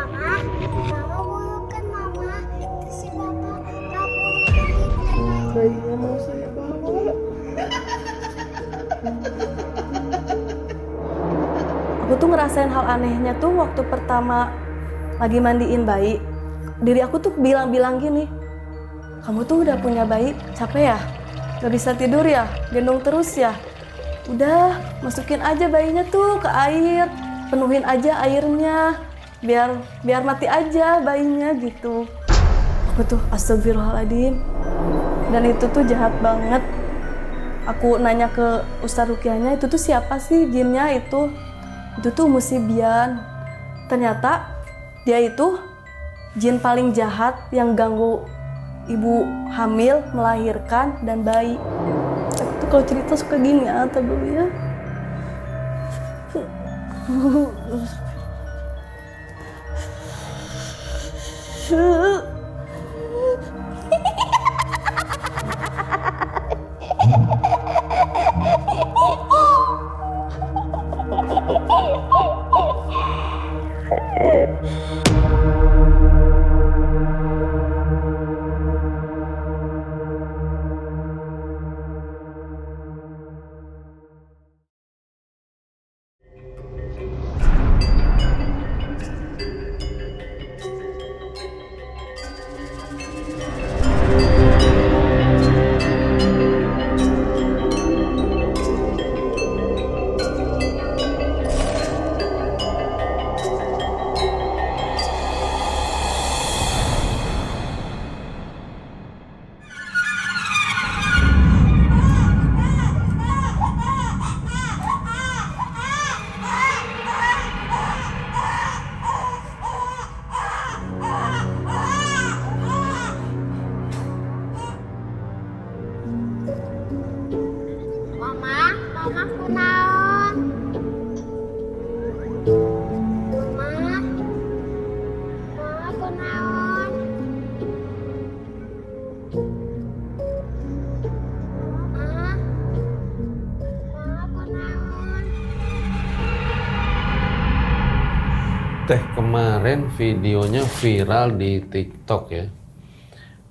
Mama bukan mama. Terus si bapak kabur dari Bayinya mau saya bawa. Aku tuh ngerasain hal anehnya tuh waktu pertama lagi mandiin bayi. Diri aku tuh bilang gini, kamu tuh udah punya bayi, capek ya? Gak bisa tidur ya? Gendong terus ya? Udah, masukin aja bayinya tuh ke air, penuhin aja airnya, biar mati aja bayinya gitu. Aku tuh astagfirullahaladzim. Dan itu tuh jahat banget. Aku nanya ke Ustadz Rukiahnya, itu tuh siapa sih jinnya itu? Itu tuh Musibian. Ternyata dia itu jin paling jahat yang ganggu ibu hamil, melahirkan, dan bayi. Aku tuh kalau cerita suka gini ya, dulu ya. Mama kunaon? Mama kunaon? Mama kunaon? Teh, kemarin videonya viral di TikTok ya.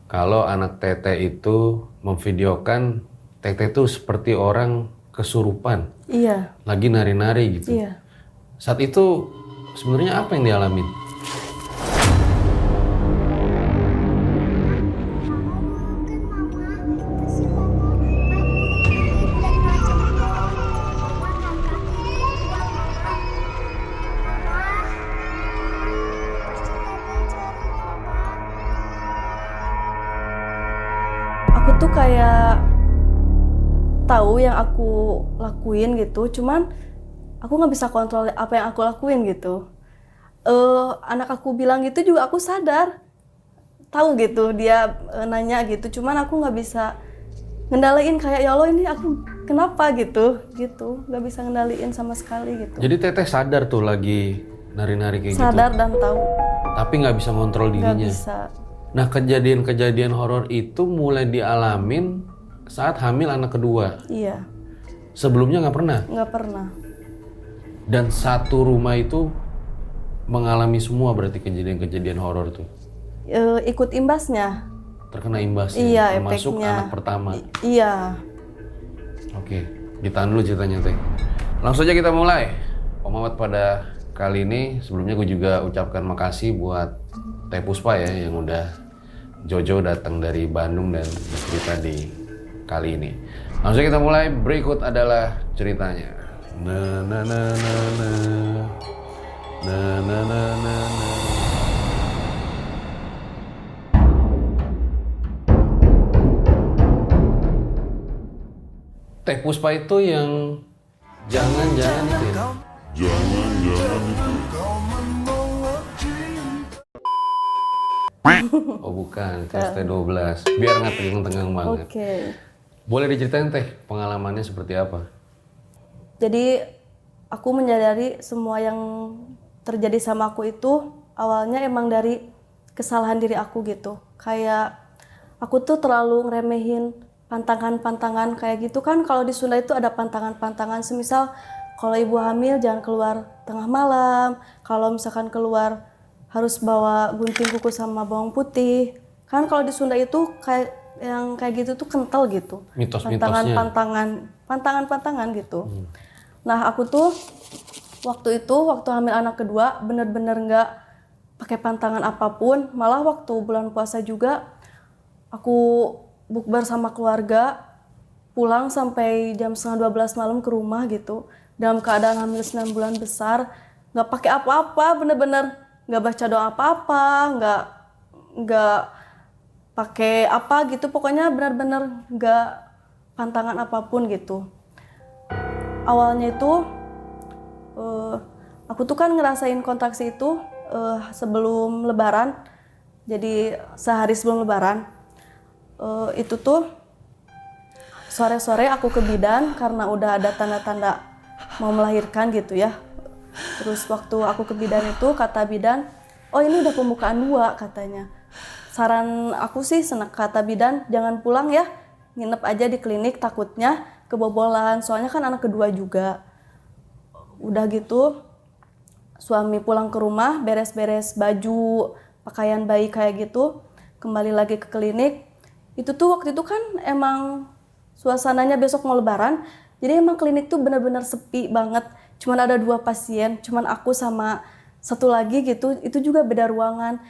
Kalau anak Teteh itu memvideokan Teteh itu seperti orang kesurupan. Iya. Lagi nari-nari gitu. Iya. Saat itu sebenarnya apa yang dialamin? Aku tuh kayak tahu yang aku lakuin gitu, cuman aku nggak bisa kontrol apa yang aku lakuin gitu. Anak aku bilang gitu juga aku sadar, tahu gitu dia nanya gitu, cuman aku nggak bisa ngendaliin kayak ya Allah ini aku kenapa gitu, nggak bisa ngendaliin sama sekali gitu. Jadi Teteh sadar tuh lagi nari-nari kayak Sadar gitu. dan tahu. Tapi nggak bisa kontrol Nggak dirinya. bisa. Nah, kejadian-kejadian horor itu mulai dialamin saat hamil anak kedua. Iya, Sebelumnya nggak pernah. nggak pernah. Dan satu rumah itu mengalami semua berarti kejadian-kejadian horor tuh. Ikut imbasnya. Terkena imbasnya, Iya, termasuk efeknya. anak pertama. Iya. Oke, ditahan dulu ceritanya Teh. Langsung aja kita mulai. Om Awad pada kali ini, sebelumnya gue juga ucapkan makasih buat Teh Puspa ya yang udah Jojo datang dari Bandung dan cerita di kali ini. Langsung kita mulai, berikut adalah ceritanya. Na na na na na. Na na na na na. Teh Puspa itu yang jangan-jangan itu ya? Oh bukan, itu ST12. Biar nggak tegang-tegang banget. Oke. Boleh diceritain Teh, pengalamannya seperti apa? Jadi aku menyadari semua yang terjadi sama aku itu awalnya emang dari kesalahan diri aku gitu. Kayak aku tuh terlalu ngeremehin pantangan-pantangan kayak gitu kan. Kalau di Sunda itu ada pantangan-pantangan, semisal kalau ibu hamil jangan keluar tengah malam, kalau misalkan keluar harus bawa gunting kuku sama bawang putih. Kan kalau di Sunda itu kayak yang kayak gitu tuh kental gitu. Mitos-mitosnya. Pantangan gitu. Nah aku tuh waktu hamil anak kedua bener-bener nggak pakai pantangan apapun. Malah waktu bulan puasa juga aku bukber sama keluarga, pulang sampai jam setengah 12 malam ke rumah gitu. Dalam keadaan hamil 9 bulan besar, nggak pakai apa-apa, bener-bener nggak baca doa apa-apa, nggak pakai apa gitu. Pokoknya bener-bener nggak pantangan apapun gitu. Awalnya itu aku tuh kan ngerasain kontraksi itu sebelum lebaran, jadi sehari sebelum lebaran. Itu tuh sore-sore aku ke bidan karena udah ada tanda-tanda mau melahirkan gitu ya. Terus waktu aku ke bidan itu kata bidan, oh ini udah pembukaan 2 katanya. Saran aku sih kata bidan jangan pulang ya, nginep aja di klinik, takutnya kebobolan, soalnya kan anak kedua juga. Udah gitu suami pulang ke rumah, beres-beres baju, pakaian bayi kayak gitu, kembali lagi ke klinik. Itu tuh waktu itu kan emang suasananya besok mau lebaran, jadi emang klinik tuh benar-benar sepi banget. Cuman ada 2 pasien, cuman aku sama satu lagi gitu, itu juga beda ruangan.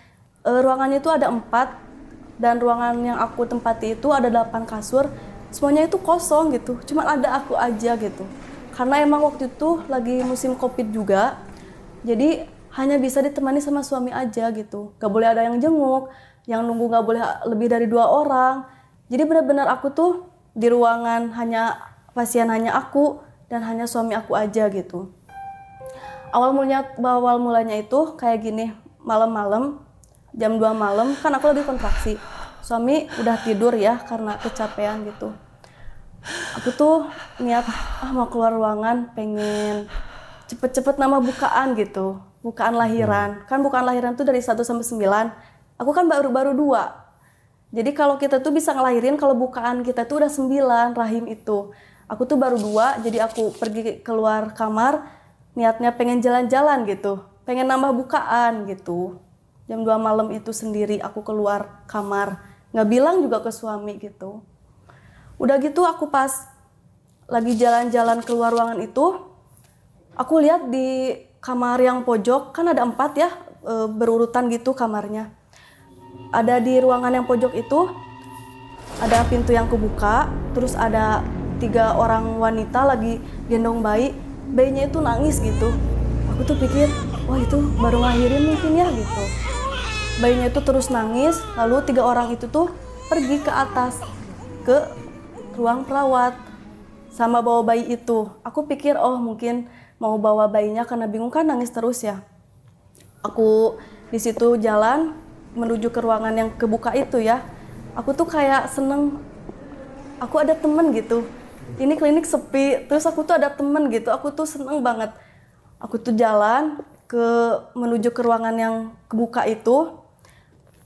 Ruangannya itu ada 4, dan ruangan yang aku tempati itu ada 8 kasur, semuanya itu kosong gitu, cuman ada aku aja gitu. Karena emang waktu itu lagi musim Covid juga, jadi hanya bisa ditemani sama suami aja gitu. Gak boleh ada yang jenguk, yang nunggu gak boleh lebih dari 2 orang. Jadi benar-benar aku tuh di ruangan pasien hanya aku dan hanya suami aku aja gitu. Awal mulanya itu kayak gini, malam-malam jam 2 malam kan aku lagi kontraksi. Suami udah tidur ya karena kecapean gitu. Aku tuh niat mau keluar ruangan, pengen cepet-cepet nama bukaan gitu, bukaan lahiran. Kan bukaan lahiran tuh dari 1 sampai 9. Aku kan baru 2. Jadi kalau kita tuh bisa ngelahirin kalau bukaan kita tuh udah 9 rahim itu. Aku tuh baru 2, jadi aku pergi keluar kamar, niatnya pengen jalan-jalan gitu, pengen nambah bukaan gitu. Jam 2 malam itu sendiri aku keluar kamar, nggak bilang juga ke suami gitu. Udah gitu aku pas lagi jalan-jalan keluar ruangan itu, aku lihat di kamar yang pojok, kan ada 4 ya, berurutan gitu kamarnya. Ada di ruangan yang pojok itu, ada pintu yang kebuka, terus ada 3 orang wanita lagi gendong bayi, bayinya itu nangis gitu. Aku tuh pikir, wah itu baru ngelahirin mungkin ya gitu. Bayinya itu terus nangis, lalu 3 orang itu tuh pergi ke atas, ke ruang perawat, sama bawa bayi itu. Aku pikir, oh mungkin mau bawa bayinya karena bingung kan nangis terus ya. Aku di situ jalan menuju ke ruangan yang kebuka itu ya. Aku tuh kayak seneng, aku ada temen gitu. Ini klinik sepi, terus aku tuh ada temen gitu. Aku tuh seneng banget. Aku tuh jalan menuju ke ruangan yang kebuka itu.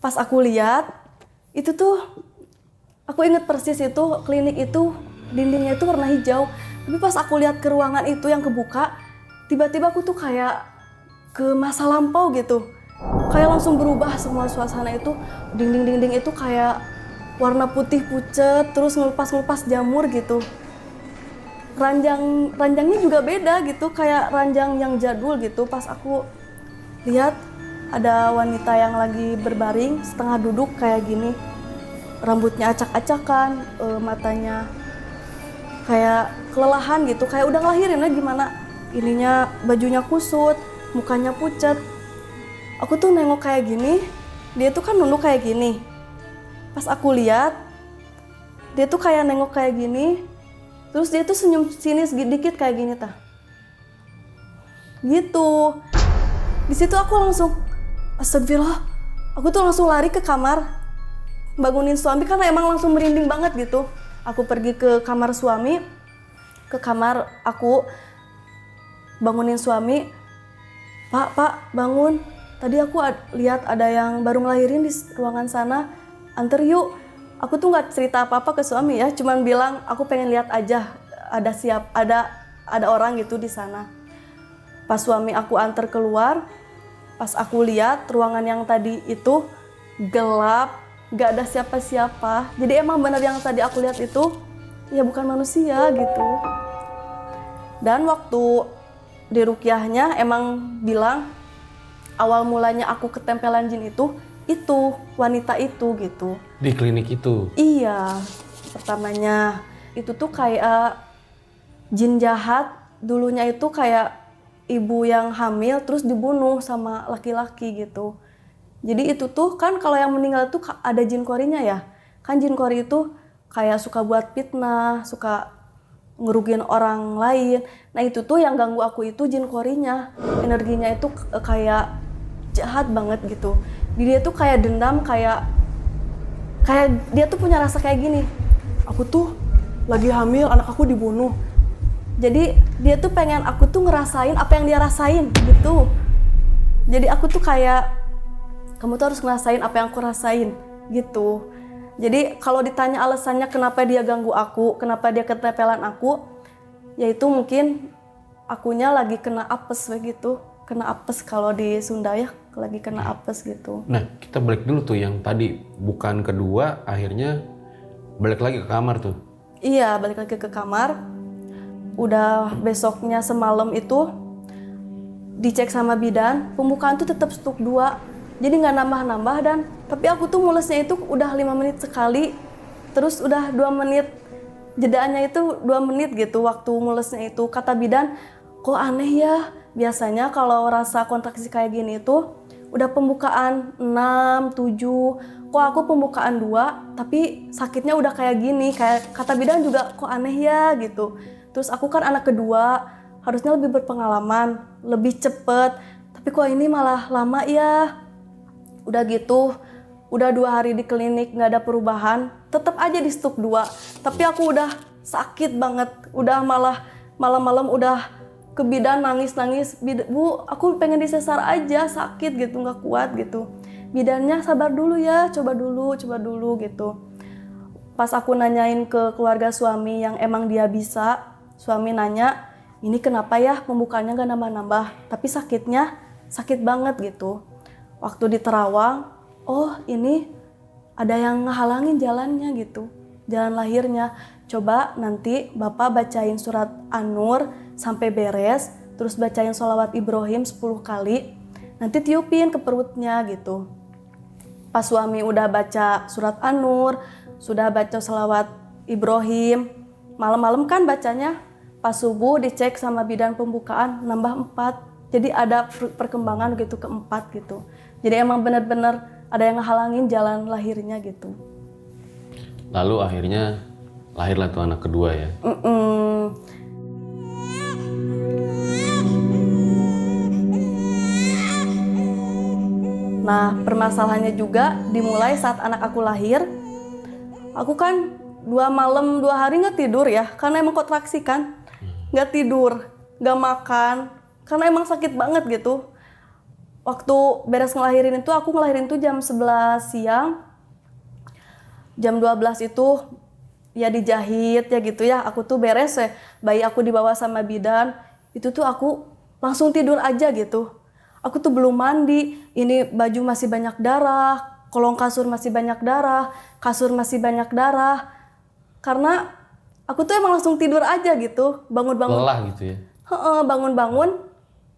Pas aku lihat, itu tuh aku inget persis itu klinik itu dindingnya itu warna hijau. Tapi pas aku lihat ke ruangan itu yang kebuka, tiba-tiba aku tuh kayak ke masa lampau gitu. Kayak langsung berubah semua suasana itu. Dinding-dinding itu kayak warna putih pucet, terus ngelupas-ngelupas jamur gitu. Ranjangnya juga beda gitu, kayak ranjang yang jadul gitu. Pas aku lihat ada wanita yang lagi berbaring, setengah duduk kayak gini. Rambutnya acak-acakan, matanya kayak kelelahan gitu, kayak udah ngelahirin lah gimana. Ininya bajunya kusut, mukanya pucat. Aku tuh nengok kayak gini, dia tuh kan nunduk kayak gini. Pas aku lihat, dia tuh kayak nengok kayak gini, terus dia tuh senyum sini sedikit kayak gini tah. Gitu. Di situ aku langsung, astagfirullah. Aku tuh langsung lari ke kamar, bangunin suami karena emang langsung merinding banget gitu. Aku pergi ke kamar suami, ke kamar aku, bangunin suami. Pak, bangun. Tadi aku lihat ada yang baru ngelahirin di ruangan sana. Anter yuk. Aku tuh nggak cerita apa-apa ke suami ya, cuman bilang aku pengen lihat aja. Ada orang gitu di sana. Pas suami aku antar keluar, Pas aku lihat ruangan yang tadi itu gelap, gak ada siapa-siapa. Jadi emang benar yang tadi aku lihat itu ya bukan manusia gitu. Dan waktu di rukyahnya emang bilang awal mulanya aku ketempelan jin itu wanita itu gitu. Di klinik itu? Iya, pertamanya itu tuh kayak jin jahat. Dulunya itu kayak ibu yang hamil terus dibunuh sama laki-laki gitu. Jadi itu tuh kan kalau yang meninggal tuh ada jin korinya ya. Kan jin kori itu kayak suka buat fitnah, suka ngerugiin orang lain. Nah itu tuh yang ganggu aku itu jin korinya. Energinya itu kayak jahat banget gitu. Dia tuh kayak dendam, kayak dia tuh punya rasa kayak gini. Aku tuh lagi hamil, anak aku dibunuh. Jadi dia tuh pengen aku tuh ngerasain apa yang dia rasain gitu. Jadi aku tuh kayak, kamu tuh harus ngerasain apa yang aku rasain gitu. Jadi kalau ditanya alasannya kenapa dia ganggu aku, kenapa dia ketempelan aku, yaitu mungkin akunya lagi kena apes begitu. Kena apes kalau di Sunda ya, lagi kena apes gitu. Nah kita balik dulu tuh yang tadi bukan kedua, akhirnya balik lagi ke kamar tuh. Iya, balik lagi ke kamar. Udah besoknya semalam itu dicek sama bidan, pembukaan tuh tetap stuk 2. Jadi nggak nambah-nambah dan tapi aku tuh mulesnya itu udah 5 menit sekali. Terus udah 2 menit, jedaannya itu 2 menit gitu waktu mulesnya itu. Kata bidan, kok aneh ya, biasanya kalau rasa kontraksi kayak gini itu udah pembukaan 6, 7, kok aku pembukaan 2 tapi sakitnya udah kayak gini. Kayak kata bidan juga kok aneh ya gitu. Terus aku kan anak kedua, harusnya lebih berpengalaman, lebih cepet. Tapi kok ini malah lama ya. Udah gitu, udah 2 hari di klinik gak ada perubahan. Tetap aja di stuk 2. Tapi aku udah sakit banget. Udah malah malam-malam udah ke bidan nangis-nangis. Bu, aku pengen disesar aja, sakit gitu, gak kuat gitu. Bidannya sabar dulu ya, coba dulu gitu. Pas aku nanyain ke keluarga suami yang emang dia bisa, suami nanya, ini kenapa ya pembukaannya gak nambah-nambah, tapi sakitnya sakit banget gitu. Waktu di Terawang, oh ini ada yang ngehalangin jalannya gitu, jalan lahirnya. Coba nanti Bapak bacain surat An-Nur sampai beres, terus bacain sholawat Ibrahim 10 kali, nanti tiupin ke perutnya gitu. Pas suami udah baca surat An-Nur, sudah baca sholawat Ibrahim, malam-malam kan bacanya, pas subuh dicek sama bidan pembukaan nambah 4. Jadi ada perkembangan gitu ke 4 gitu. Jadi emang benar-benar ada yang ngehalangin jalan lahirnya gitu. Lalu akhirnya lahirlah tuh anak kedua ya. Nah permasalahannya juga dimulai saat anak aku lahir. Aku kan 2 malam 2 hari nggak tidur ya, karena emang kontraksi kan. Nggak tidur, nggak makan, karena emang sakit banget gitu. Waktu beres ngelahirin itu, aku ngelahirin tuh jam 11 siang. Jam 12 itu ya dijahit ya gitu ya. Aku tuh beres ya, bayi aku dibawa sama bidan. Itu tuh aku langsung tidur aja gitu. Aku tuh belum mandi, ini baju masih banyak darah, kolong kasur masih banyak darah, kasur masih banyak darah. Karena aku tuh emang langsung tidur aja gitu, bangun-bangun. Lelah gitu ya? Bangun-bangun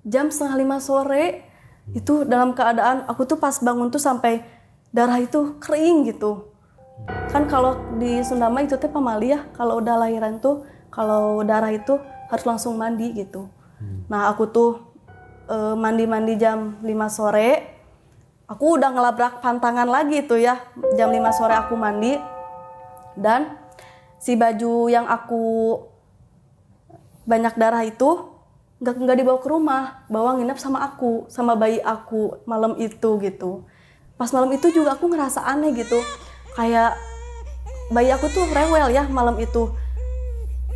jam 4:30 sore, itu dalam keadaan aku tuh pas bangun tuh sampai darah itu kering gitu. Kan kalau di Sunda mah itu teh pamali ya, kalau udah lahiran tuh, kalau darah itu harus langsung mandi gitu. Nah aku tuh mandi-mandi jam 5 sore, aku udah ngelabrak pantangan lagi tuh ya, jam 5 sore aku mandi, dan si baju yang aku banyak darah itu nggak dibawa ke rumah, bawa nginep sama aku, sama bayi aku malam itu gitu. Pas malam itu juga aku ngerasa aneh gitu, kayak bayi aku tuh rewel ya malam itu.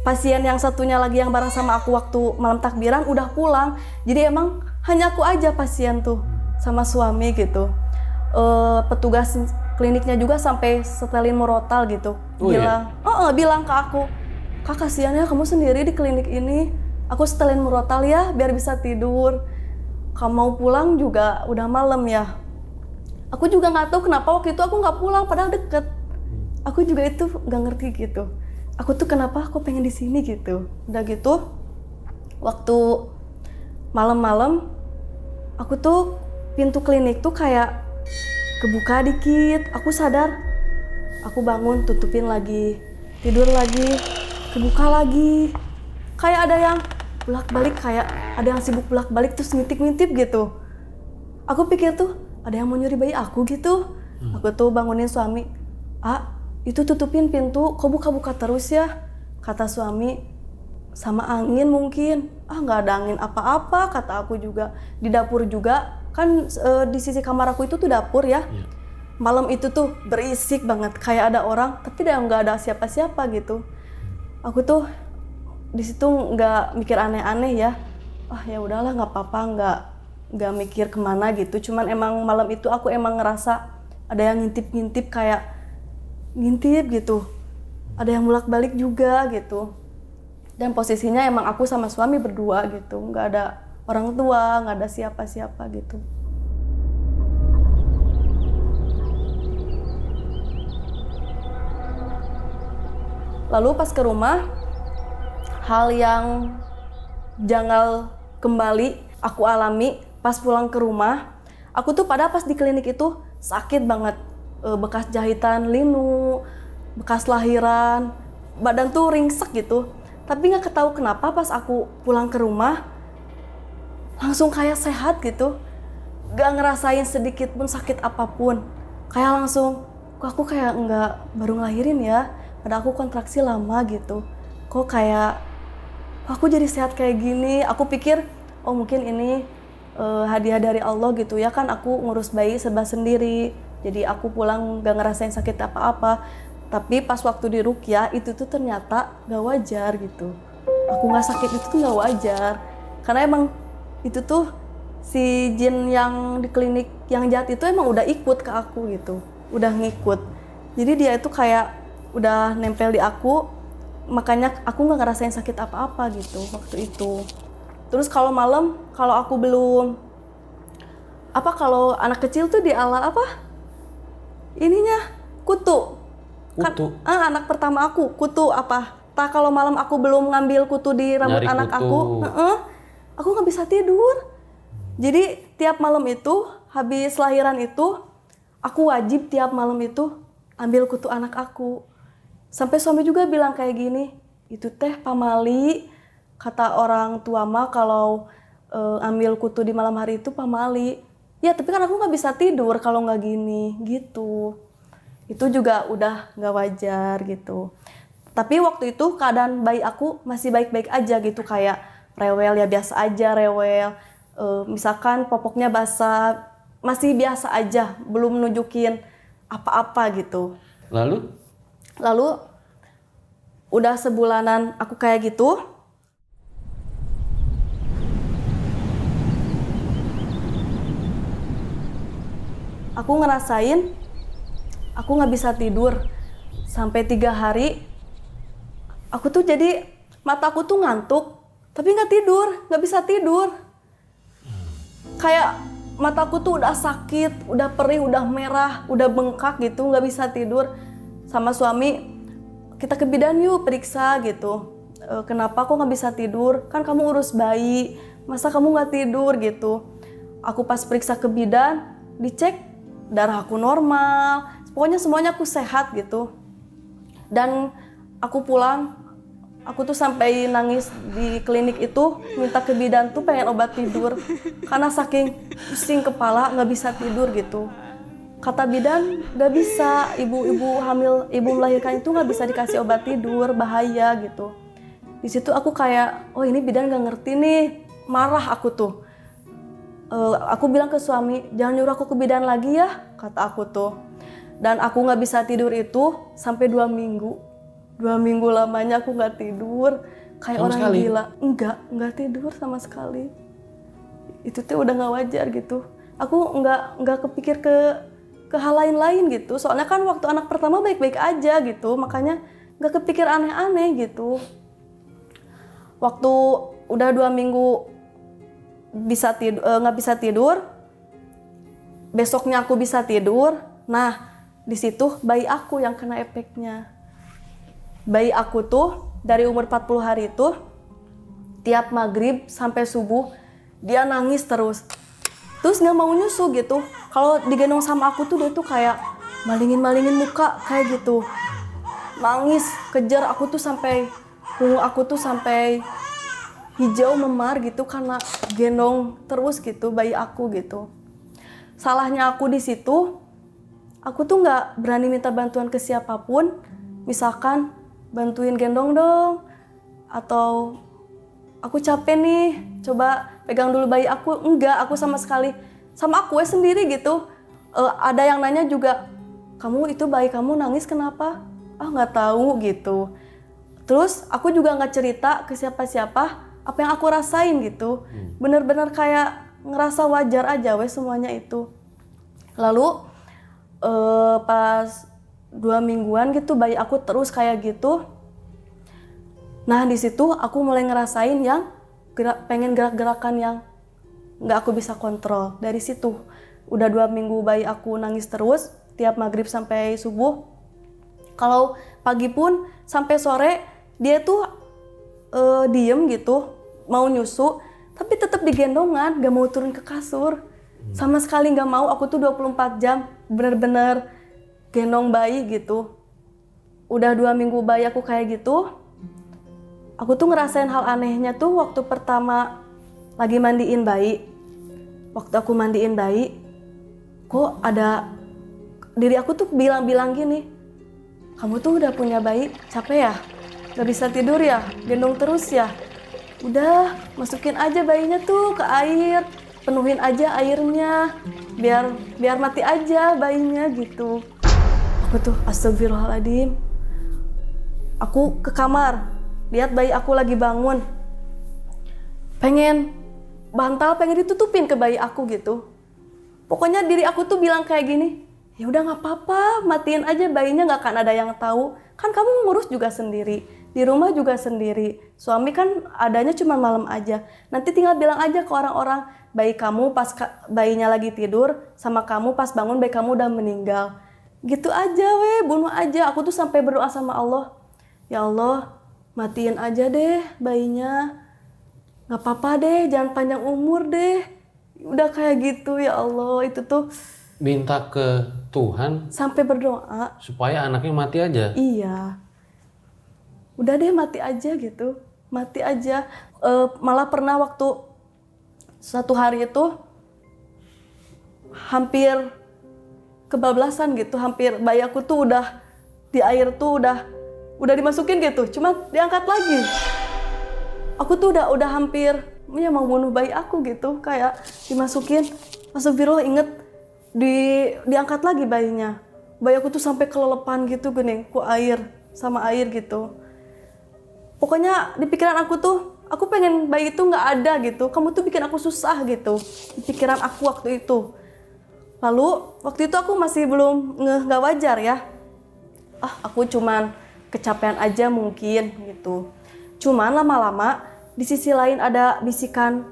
Pasien yang satunya lagi yang bareng sama aku waktu malam takbiran udah pulang, jadi emang hanya aku aja pasien tuh sama suami gitu. Petugas kliniknya juga sampai setelin murotal gitu. Bilang ke aku, Kak kasihan ya kamu sendiri di klinik ini, aku setelin murotal ya biar bisa tidur. kamu mau pulang juga udah malam ya. Aku juga nggak tahu kenapa waktu itu aku nggak pulang padahal deket. Aku juga itu nggak ngerti gitu. Aku tuh kenapa aku pengen di sini gitu. Udah gitu, waktu malam-malam, aku tuh pintu klinik tuh kayak kebuka dikit. Aku sadar, aku bangun, tutupin lagi, tidur lagi, kebuka lagi. Kayak ada yang bolak-balik, kayak ada yang sibuk bolak-balik terus ngintip-ngintip gitu. Aku pikir tuh ada yang mau nyuri bayi aku gitu. Aku tuh bangunin suami, itu tutupin pintu, kok buka-buka terus ya? Kata suami, sama angin mungkin. Nggak ada angin apa-apa, kata aku juga. Di dapur juga, kan di sisi kamar aku itu tuh dapur ya. Malam itu tuh berisik banget, kayak ada orang, tapi nggak ada siapa-siapa gitu. Aku tuh di situ nggak mikir aneh-aneh ya. Ya udahlah, nggak apa-apa, nggak mikir kemana gitu. Cuman emang malam itu aku emang ngerasa ada yang ngintip-ngintip, kayak ngintip gitu. Ada yang bolak-balik juga gitu. Dan posisinya emang aku sama suami berdua gitu. Nggak ada orang tua, nggak ada siapa-siapa gitu. Lalu pas ke rumah, hal yang janggal kembali aku alami pas pulang ke rumah. Aku tuh pada pas di klinik itu sakit banget. Bekas jahitan linu, bekas lahiran, badan tuh ringsek gitu. Tapi nggak ketahu kenapa pas aku pulang ke rumah langsung kayak sehat gitu. Gak ngerasain sedikit pun sakit apapun. Kayak langsung, kok aku kayak nggak baru ngelahirin ya. Padahal aku kontraksi lama gitu. Kok aku jadi sehat kayak gini. Aku pikir, mungkin ini hadiah dari Allah gitu ya, kan aku ngurus bayi serba sendiri. Jadi aku pulang gak ngerasain sakit apa-apa. Tapi pas waktu di ruqyah itu tuh ternyata gak wajar gitu. Aku gak sakit itu tuh gak wajar. Karena emang itu tuh si jin yang di klinik yang jahat itu emang udah ikut ke aku gitu. Udah ngikut. Jadi dia itu kayak udah nempel di aku. Makanya aku gak ngerasain sakit apa-apa gitu waktu itu. Terus kalau malam, kalau aku belum kalau anak kecil tuh diala ininya kutu. Kutu? Anak pertama aku, kutu apa? Kalau malam aku belum ngambil kutu di rambut Nyari anak kutu. aku nggak bisa tidur. Jadi tiap malam itu, habis lahiran itu, aku wajib tiap malam itu ambil kutu anak aku. Sampai suami juga bilang kayak gini, itu teh pamali, kata orang tua mah kalau ambil kutu di malam hari itu pamali. Ya tapi kan aku nggak bisa tidur kalau nggak gini gitu. Itu juga udah nggak wajar gitu. Tapi waktu itu keadaan bayi aku masih baik-baik aja gitu, kayak rewel ya biasa aja rewel. Misalkan popoknya basah, masih biasa aja, belum nunjukin apa-apa gitu. Lalu udah sebulanan aku kayak gitu. Aku ngerasain aku nggak bisa tidur sampai 3 hari. Aku tuh jadi mataku tuh ngantuk, tapi nggak bisa tidur. Kayak mataku tuh udah sakit, udah perih, udah merah, udah bengkak gitu, nggak bisa tidur. Sama suami, kita ke bidan yuk periksa gitu. Kenapa kok nggak bisa tidur? Kan kamu urus bayi, masa kamu nggak tidur gitu? Aku pas periksa ke bidan, dicek darah aku normal, pokoknya semuanya aku sehat gitu. Dan aku pulang, aku tuh sampai nangis di klinik itu, minta ke bidan tuh pengen obat tidur karena saking pusing kepala, nggak bisa tidur gitu. Kata bidan nggak bisa, ibu hamil, ibu melahirkan itu nggak bisa dikasih obat tidur, bahaya gitu. Di situ aku kayak, ini bidan nggak ngerti nih, marah aku tuh. Aku bilang ke suami, jangan nyuruh aku ke bidan lagi ya, kata aku tuh. Dan aku nggak bisa tidur itu sampai 2 minggu. 2 minggu lamanya aku nggak tidur, kayak sama orang sekali? gila. Nggak tidur sama sekali. Itu tuh udah nggak wajar gitu. Aku nggak kepikir ke hal lain gitu. Soalnya kan waktu anak pertama baik-baik aja gitu, makanya nggak kepikir aneh-aneh gitu. Waktu udah 2 minggu nggak bisa tidur. Besoknya aku bisa tidur. Nah, di situ bayi aku yang kena efeknya. Bayi aku tuh dari umur 40 hari itu tiap maghrib sampai subuh dia nangis terus. Terus nggak mau nyusu gitu. Kalau digendong sama aku tuh dia tuh kayak malingin muka kayak gitu. Nangis, kejar aku tuh sampai punggung aku tuh sampai hijau memar gitu karena gendong terus gitu bayi aku gitu. Salahnya aku di situ, aku tuh nggak berani minta bantuan ke siapapun. Misalkan bantuin gendong dong, atau aku capek nih, coba pegang dulu bayi aku. Enggak, aku sama sekali sama aku sendiri gitu. Ada yang nanya juga, kamu itu bayi kamu nangis kenapa? Ah nggak tahu gitu. Terus aku juga nggak cerita ke siapa-siapa apa yang aku rasain gitu. Bener-bener kayak ngerasa wajar aja wes semuanya itu. Lalu pas 2 mingguan gitu bayi aku terus kayak gitu. Nah di situ aku mulai ngerasain yang pengen gerak-gerakan yang nggak aku bisa kontrol. Dari situ udah 2 minggu bayi aku nangis terus tiap maghrib sampai subuh. Kalau pagi pun sampai sore dia tuh diem gitu mau nyusu tapi tetap digendongan, gak mau turun ke kasur. Sama sekali gak mau, aku tuh 24 jam bener-bener gendong bayi gitu. Udah 2 minggu bayi aku kayak gitu. Aku tuh ngerasain hal anehnya tuh waktu pertama lagi mandiin bayi. Waktu aku mandiin bayi, kok ada diri aku tuh bilang gini, kamu tuh udah punya bayi, capek ya? Gak bisa tidur ya? Gendong terus ya? Udah, masukin aja bayinya tuh ke air, penuhin aja airnya, biar mati aja bayinya gitu. Aku tuh astagfirullahaladzim. Aku ke kamar, lihat bayi aku lagi bangun. Pengen bantal, pengen ditutupin ke bayi aku gitu. Pokoknya diri aku tuh bilang kayak gini, ya udah nggak apa-apa, matiin aja bayinya, nggak akan ada yang tahu. Kan kamu ngurus juga sendiri, di rumah juga sendiri. Suami kan adanya cuma malam aja. Nanti tinggal bilang aja ke orang-orang, bayi kamu pas bayinya lagi tidur, sama kamu pas bangun bayi kamu udah meninggal. Gitu aja bunuh aja. Aku tuh sampai berdoa sama Allah, ya Allah, matiin aja deh bayinya. Nggak apa-apa deh, jangan panjang umur deh. Udah kayak gitu ya Allah, itu tuh Minta ke Tuhan sampai berdoa supaya anaknya mati aja. iya, udah deh mati aja gitu, mati aja. Malah pernah waktu satu hari itu hampir kebablasan gitu, hampir bayi aku tuh udah di air tuh udah dimasukin gitu, cuma diangkat lagi. Aku tuh udah hampir ya mau bunuh bayi aku gitu, kayak dimasukin. Astagfirullah, inget diangkat lagi bayinya. Bayi aku tuh sampai kelelepan gitu gini, ku air sama air gitu. Pokoknya di pikiran aku tuh, aku pengen bayi itu nggak ada gitu. Kamu tuh bikin aku susah gitu di pikiran aku waktu itu. Lalu waktu itu aku masih belum nggak wajar ya. Aku cuman kecapean aja mungkin gitu. Cuman lama-lama di sisi lain ada bisikan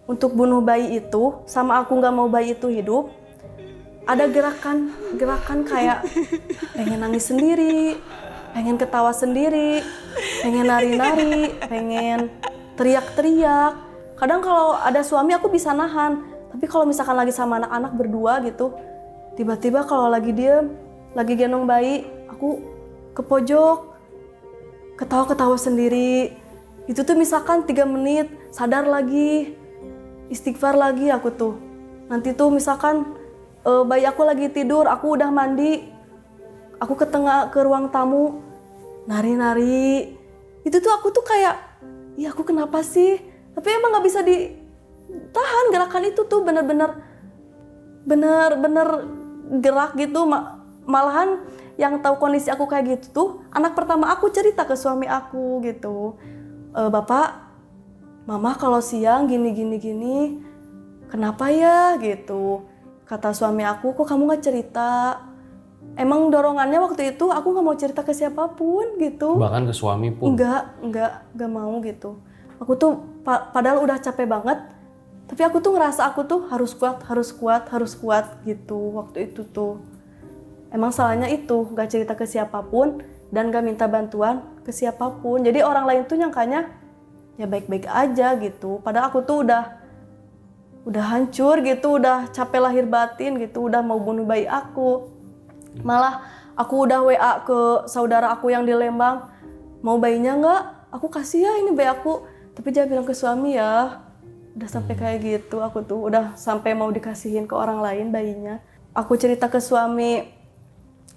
untuk bunuh bayi itu, sama aku nggak mau bayi itu hidup. Ada gerakan kayak pengen nangis sendiri, pengen ketawa sendiri, pengen nari-nari, pengen teriak-teriak. Kadang kalau ada suami aku bisa nahan, tapi kalau misalkan lagi sama anak-anak berdua gitu, tiba-tiba kalau lagi diem, lagi gendong bayi, aku ke pojok, ketawa-ketawa sendiri. Itu tuh misalkan 3 menit, sadar lagi, istighfar lagi aku tuh. Nanti tuh misalkan bayi aku lagi tidur, aku udah mandi, aku ke ruang tamu, nari-nari. Itu tuh aku tuh kayak, ya aku kenapa sih? Tapi emang nggak bisa ditahan gerakan itu tuh, bener-bener gerak gitu. Malahan yang tahu kondisi aku kayak gitu tuh anak pertama aku cerita ke suami aku gitu, Bapak, Mama kalau siang gini, kenapa ya gitu. Kata suami aku, kok kamu gak cerita? Emang dorongannya waktu itu aku gak mau cerita ke siapapun gitu. Bahkan ke suami pun? Enggak mau gitu. Aku tuh padahal udah capek banget, Tapi aku tuh ngerasa aku tuh harus kuat gitu waktu itu tuh. Emang salahnya itu, gak cerita ke siapapun dan gak minta bantuan ke siapapun. Jadi orang lain tuh nyangkanya ya baik-baik aja gitu. Padahal aku tuh udah hancur gitu, udah capek lahir batin gitu, udah mau bunuh bayi aku. Malah aku udah WA ke saudara aku yang di Lembang, mau bayinya nggak? Aku kasih ya ini bayi aku. Tapi jangan bilang ke suami ya. Udah sampai kayak gitu, aku tuh udah sampai mau dikasihin ke orang lain bayinya. Aku cerita ke suami,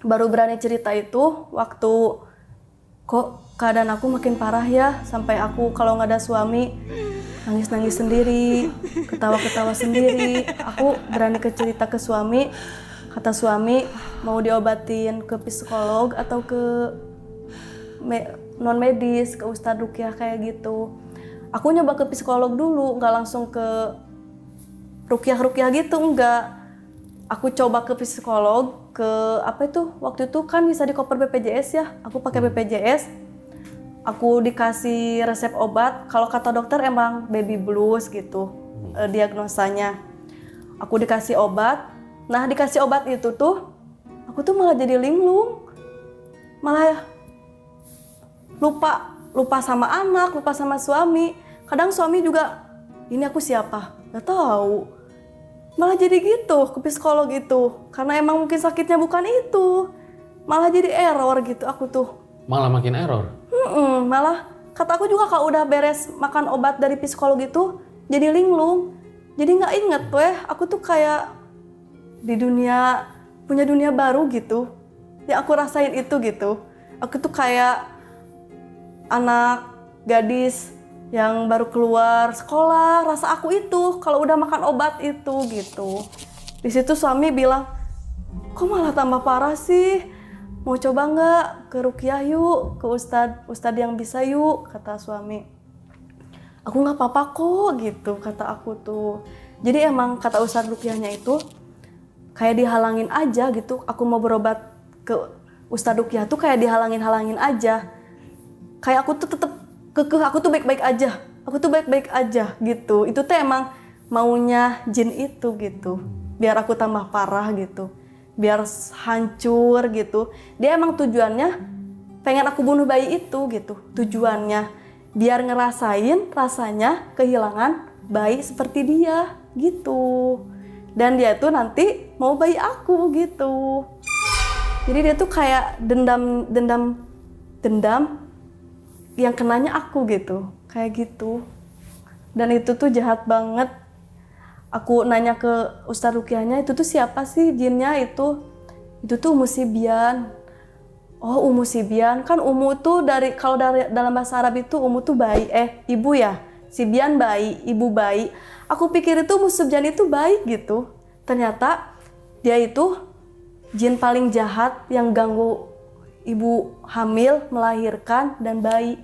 baru berani cerita itu waktu kok keadaan aku makin parah ya, sampai aku kalau nggak ada suami nangis-nangis sendiri, ketawa-ketawa sendiri. Aku berani cerita ke suami, kata suami mau diobatin ke psikolog atau ke non medis, ke Ustadz Ruqyah kayak gitu. Aku nyoba ke psikolog dulu, nggak langsung ke ruqyah gitu, enggak. Aku coba ke psikolog, ke apa itu, waktu itu kan bisa di koper BPJS ya, aku pakai BPJS. Aku dikasih resep obat, kalau kata dokter emang baby blues gitu, diagnosanya. Aku dikasih obat, nah dikasih obat itu tuh, aku tuh malah jadi linglung. Malah ya, lupa sama anak, lupa sama suami. Kadang suami juga, ini aku siapa? Gak tahu. Malah jadi gitu ke psikolog itu. Karena emang mungkin sakitnya bukan itu. Malah jadi error gitu aku tuh. Malah makin error? Malah kata aku juga kalau udah beres makan obat dari psikolog itu, jadi linglung. Jadi gak inget aku tuh kayak di dunia, punya dunia baru gitu. Yang aku rasain itu gitu. Aku tuh kayak anak gadis yang baru keluar sekolah, rasa aku itu kalau udah makan obat itu gitu. Di situ suami bilang, kok malah tambah parah sih? Mau coba nggak ke ruqyah yuk, ke ustadz yang bisa yuk, kata suami. Aku nggak apa-apa kok gitu, kata aku tuh. Jadi emang kata ustadz ruqyahnya itu kayak dihalangin aja gitu. Aku mau berobat ke ustadz ruqyah tuh kayak dihalangin aja. Kayak aku tuh tetep kekeh, aku tuh baik-baik aja gitu. Itu tuh emang maunya jin itu gitu, biar aku tambah parah gitu, biar hancur gitu. Dia emang tujuannya pengen aku bunuh bayi itu gitu, tujuannya biar ngerasain rasanya kehilangan bayi seperti dia gitu. Dan dia tuh nanti mau bayi aku gitu. Jadi dia tuh kayak dendam yang kenanya aku gitu, kayak gitu. Dan itu tuh jahat banget. Aku nanya ke Ustadz Ruqyahnya, itu tuh siapa sih jinnya itu? Itu tuh Umu Sibyan. Oh, Umu Sibyan. Kan Umu tuh kalau dalam bahasa Arab itu Umu tuh bayi, ibu ya. Sibyan bayi, ibu bayi. Aku pikir itu Umu Sibyan itu baik gitu. Ternyata dia itu jin paling jahat yang ganggu ibu hamil, melahirkan, dan bayi.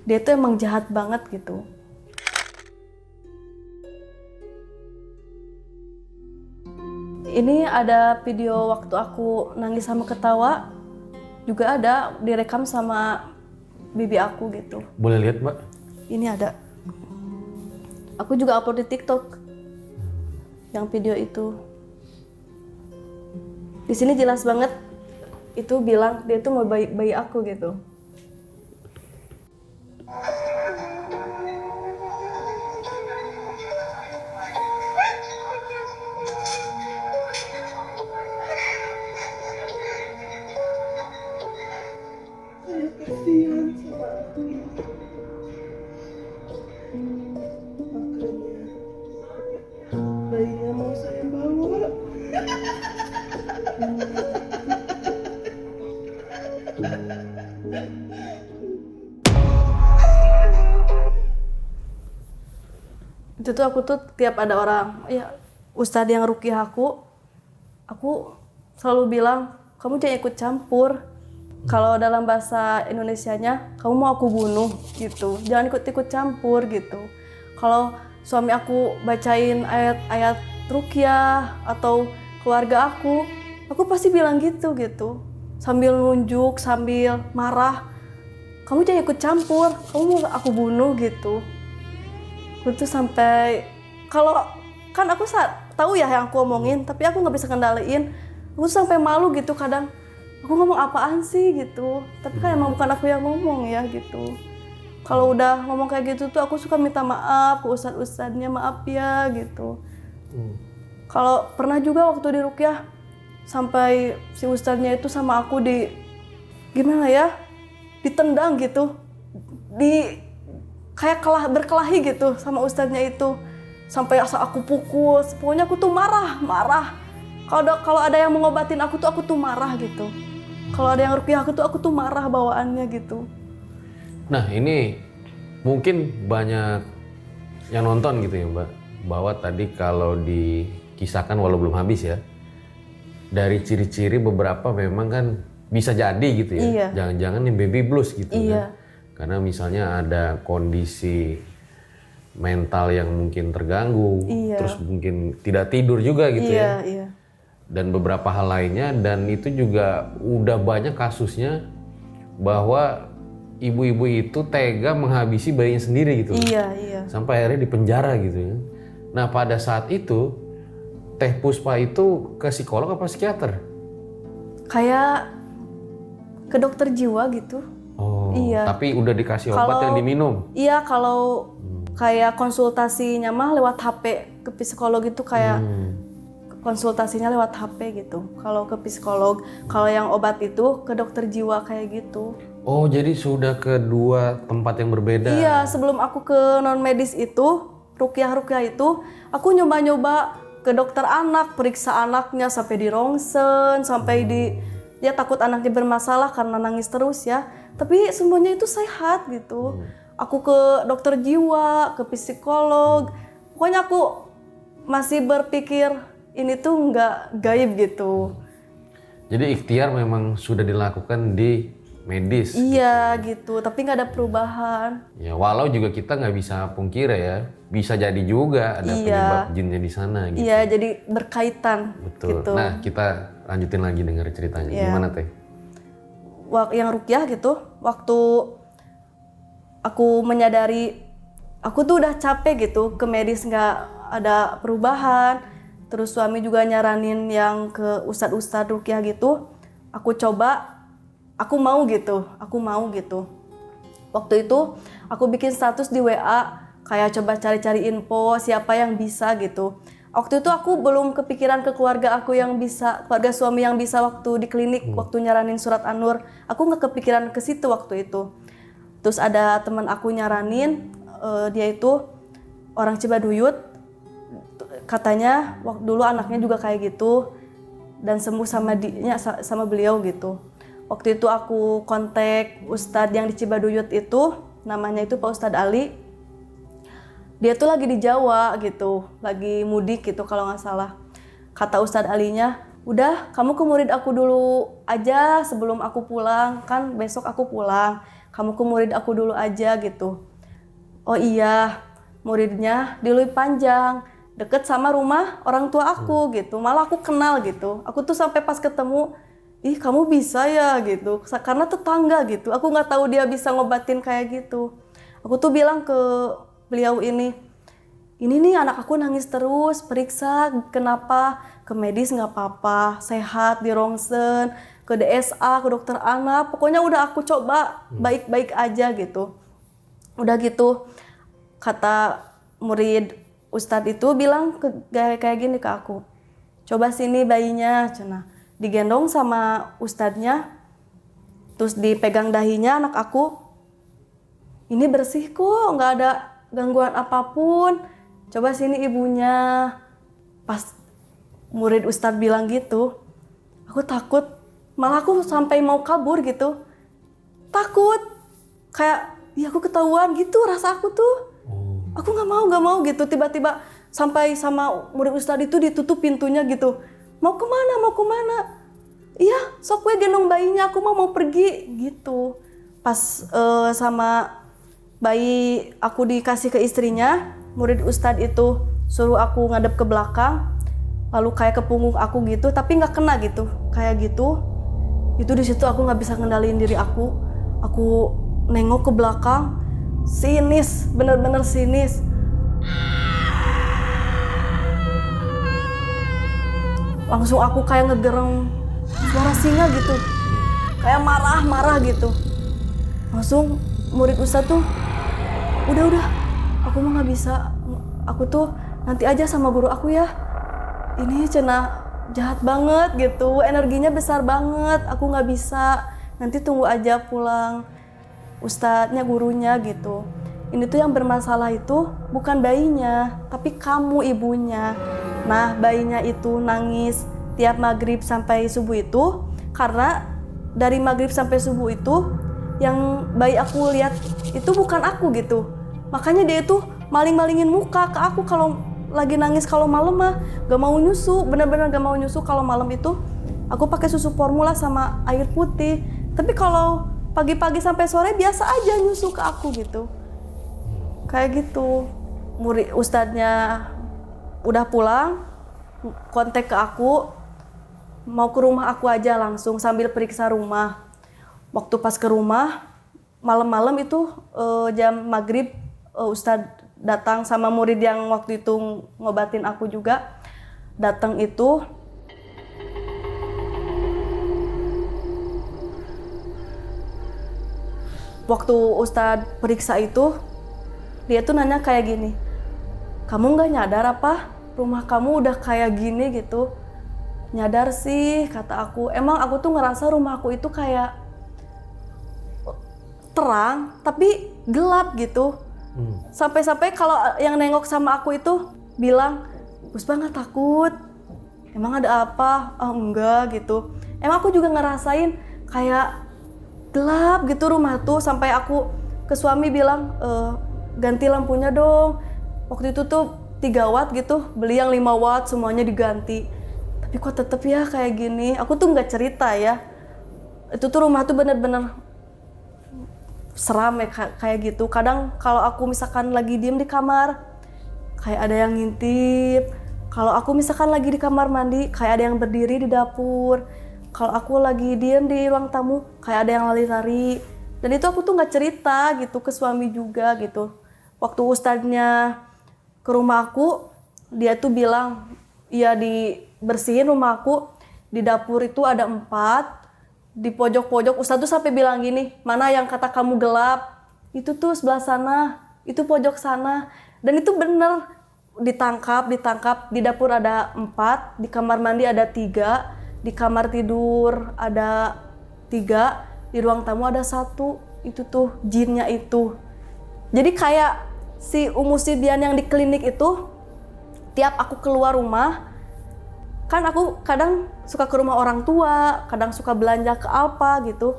Dia tuh emang jahat banget gitu. Ini ada video waktu aku nangis sama ketawa. Juga ada direkam sama bibi aku gitu. Boleh lihat, Mbak? Ini ada. Aku juga upload di TikTok. Yang video itu. Di sini jelas banget itu bilang dia tuh mau bayi aku gitu. Kasihan sama aku. Makanya bayinya mau saya bawa. Itu tuh aku tuh tiap ada orang ya ustadz yang ruqyah aku selalu bilang, kamu jangan ikut campur. Kalau dalam bahasa Indonesianya, kamu mau aku bunuh gitu. Jangan ikut-ikut campur gitu. Kalau suami aku bacain ayat-ayat ruqyah atau keluarga aku pasti bilang gitu. Sambil nunjuk, sambil marah. Kamu jangan ikut campur, kamu mau aku bunuh gitu. Aku tuh sampai kalau kan aku tahu ya yang aku omongin, tapi aku nggak bisa kendaliin. Aku sampai malu gitu kadang. Aku ngomong apaan sih gitu. Tapi kan emang bukan aku yang ngomong ya gitu. Kalau udah ngomong kayak gitu tuh aku suka minta maaf ke ustadz-ustadznya, maaf ya gitu. Kalau pernah juga waktu di ruqyah sampai si ustadznya itu sama aku gimana ya, ditendang gitu, kayak berkelahi gitu sama ustadznya itu, sampai asal aku pukul. Pokoknya aku tuh marah. Kalau ada yang mengobatin aku tuh marah gitu. Kalau ada yang ruqyah aku tuh marah bawaannya gitu. Nah ini mungkin banyak yang nonton gitu ya Mbak, bahwa tadi kalau dikisahkan walau belum habis ya, dari ciri-ciri beberapa memang kan bisa jadi gitu ya. Iya. Jangan-jangan yang baby blues gitu Iya. kan. Karena misalnya ada kondisi mental yang mungkin terganggu, Iya. terus mungkin tidak tidur juga gitu ya. Iya. Dan beberapa hal lainnya, dan itu juga udah banyak kasusnya bahwa ibu-ibu itu tega menghabisi bayinya sendiri gitu. Iya. Sampai akhirnya dipenjara gitu ya. Nah pada saat itu Teh Puspa itu ke psikolog apa psikiater? Kayak ke dokter jiwa gitu. Oh, Iya. tapi udah dikasih obat yang diminum? Iya, kalau kayak konsultasinya mah lewat HP. Ke psikolog itu kayak konsultasinya lewat HP gitu. Kalau ke psikolog, kalau yang obat itu ke dokter jiwa kayak gitu. Oh, jadi sudah ke dua tempat yang berbeda? Iya, sebelum aku ke non medis itu, ruqyah itu, aku nyoba-nyoba ke dokter anak, periksa anaknya sampai di rongsen, sampai dia takut anaknya bermasalah karena nangis terus ya. Tapi semuanya itu sehat gitu. Aku ke dokter jiwa, ke psikolog. Pokoknya aku masih berpikir ini tuh nggak gaib gitu. Jadi ikhtiar memang sudah dilakukan di medis? Iya gitu, tapi nggak ada perubahan. Ya walau juga kita nggak bisa pungkiri ya, bisa jadi juga ada penyebab jinnya di sana gitu. Iya, jadi berkaitan. Betul. Gitu. Nah kita lanjutin lagi dengar ceritanya. Gimana Teh? Yang ruqyah gitu, waktu aku menyadari aku tuh udah capek gitu, ke medis nggak ada perubahan. Terus suami juga nyaranin yang ke ustadz-ustadz ruqyah gitu. Aku coba, aku mau gitu. Waktu itu aku bikin status di WA, kayak coba cari-cari info siapa yang bisa gitu. Waktu itu aku belum kepikiran ke keluarga aku yang bisa, keluarga suami yang bisa waktu di klinik, waktu nyaranin surat An-Nur. Aku nggak kepikiran ke situ waktu itu. Terus ada teman aku nyaranin, dia itu orang Cibaduyut, katanya waktu dulu anaknya juga kayak gitu dan sembuh sama beliau gitu. Waktu itu aku kontak Ustadz yang di Cibaduyut itu, namanya itu Pak Ustadz Ali. Dia tuh lagi di Jawa gitu, lagi mudik gitu kalau nggak salah. Kata Ustadz Alinya, udah kamu ke murid aku dulu aja sebelum aku pulang, kan besok aku pulang. Kamu ke murid aku dulu aja gitu. Oh iya, muridnya di Lui Panjang, deket sama rumah orang tua aku gitu. Malah aku kenal gitu. Aku tuh sampai pas ketemu, ih kamu bisa ya gitu, karena tetangga gitu. Aku nggak tahu dia bisa ngobatin kayak gitu. Aku tuh bilang ke beliau ini nih anak aku nangis terus, periksa kenapa, ke medis nggak apa-apa, sehat di rongsen, ke DSA, ke dokter anak, pokoknya udah aku coba baik-baik aja gitu. Udah gitu, kata murid Ustadz itu bilang kayak gini ke aku, coba sini bayinya, cenah. Digendong sama Ustadznya, terus dipegang dahinya anak aku, ini bersih kok, nggak ada gangguan apapun, coba sini ibunya. Pas murid Ustadz bilang gitu, aku takut, malah aku sampai mau kabur gitu, takut, kayak ya aku ketahuan gitu rasa aku tuh. Aku nggak mau gitu, tiba-tiba sampai sama murid Ustadz itu ditutup pintunya gitu. Mau kemana? Iya, sok gue gendong bayinya, aku mau pergi gitu. Pas sama bayi aku dikasih ke istrinya, murid Ustadz itu suruh aku ngadep ke belakang, lalu kayak ke punggung aku gitu, tapi nggak kena gitu, kayak gitu. Itu di situ aku nggak bisa ngendaliin diri aku. Aku nengok ke belakang, sinis, bener-bener sinis. langsung aku kayak ngegereng suara singa gitu, kayak marah-marah gitu. Langsung murid Ustadz tuh, udah, aku mah nggak bisa, aku tuh nanti aja sama guru aku ya. Ini cenah jahat banget gitu, energinya besar banget, aku nggak bisa, nanti tunggu aja pulang Ustadznya, gurunya gitu. Ini tuh yang bermasalah itu bukan bayinya, tapi kamu ibunya. Nah, bayinya itu nangis tiap maghrib sampai subuh itu karena dari maghrib sampai subuh itu yang bayi aku lihat itu bukan aku gitu. Makanya dia itu maling-malingin muka ke aku kalau lagi nangis. Kalau malam mah gak mau nyusu, bener-bener gak mau nyusu. Kalau malam itu aku pakai susu formula sama air putih. Tapi kalau pagi-pagi sampai sore biasa aja nyusu ke aku gitu. Kayak gitu. Murid ustadznya udah pulang, kontak ke aku, mau ke rumah aku aja langsung sambil periksa rumah. Waktu pas ke rumah, malam-malam itu jam maghrib, ustadz datang sama murid yang waktu itu ngobatin aku juga. Datang itu, waktu ustadz periksa itu, dia tuh nanya kayak gini, kamu nggak nyadar apa rumah kamu udah kayak gini gitu? Nyadar sih, kata aku. Emang aku tuh ngerasa rumah aku itu kayak terang tapi gelap gitu. Sampai-sampai kalau yang nengok sama aku itu bilang, Puspa nggak takut? Emang ada apa? Oh enggak gitu. Emang aku juga ngerasain kayak gelap gitu rumah tuh, sampai aku ke suami bilang, ganti lampunya dong. Waktu itu tuh 3 watt gitu, beli yang 5 watt semuanya diganti. Tapi kok tetep ya kayak gini. Aku tuh nggak cerita ya. Itu tuh rumah tuh bener-bener seram ya kayak gitu. Kadang kalau aku misalkan lagi diem di kamar, kayak ada yang ngintip. Kalau aku misalkan lagi di kamar mandi, kayak ada yang berdiri di dapur. Kalau aku lagi diem di ruang tamu, kayak ada yang lari-lari. Dan itu aku tuh nggak cerita gitu ke suami juga gitu. Waktu ustadznya ke rumah aku, dia tuh bilang, ya dibersihin rumah aku, di dapur itu ada 4, di pojok-pojok. Ustadz tuh sampai bilang gini, mana yang kata kamu gelap, itu tuh sebelah sana, itu pojok sana. Dan itu bener, ditangkap, di dapur ada 4, di kamar mandi ada 3, di kamar tidur ada 3, di ruang tamu ada 1, itu tuh jinnya itu. Jadi kayak si Umu Sibian yang di klinik itu, tiap aku keluar rumah, kan aku kadang suka ke rumah orang tua, kadang suka belanja ke Alfa gitu.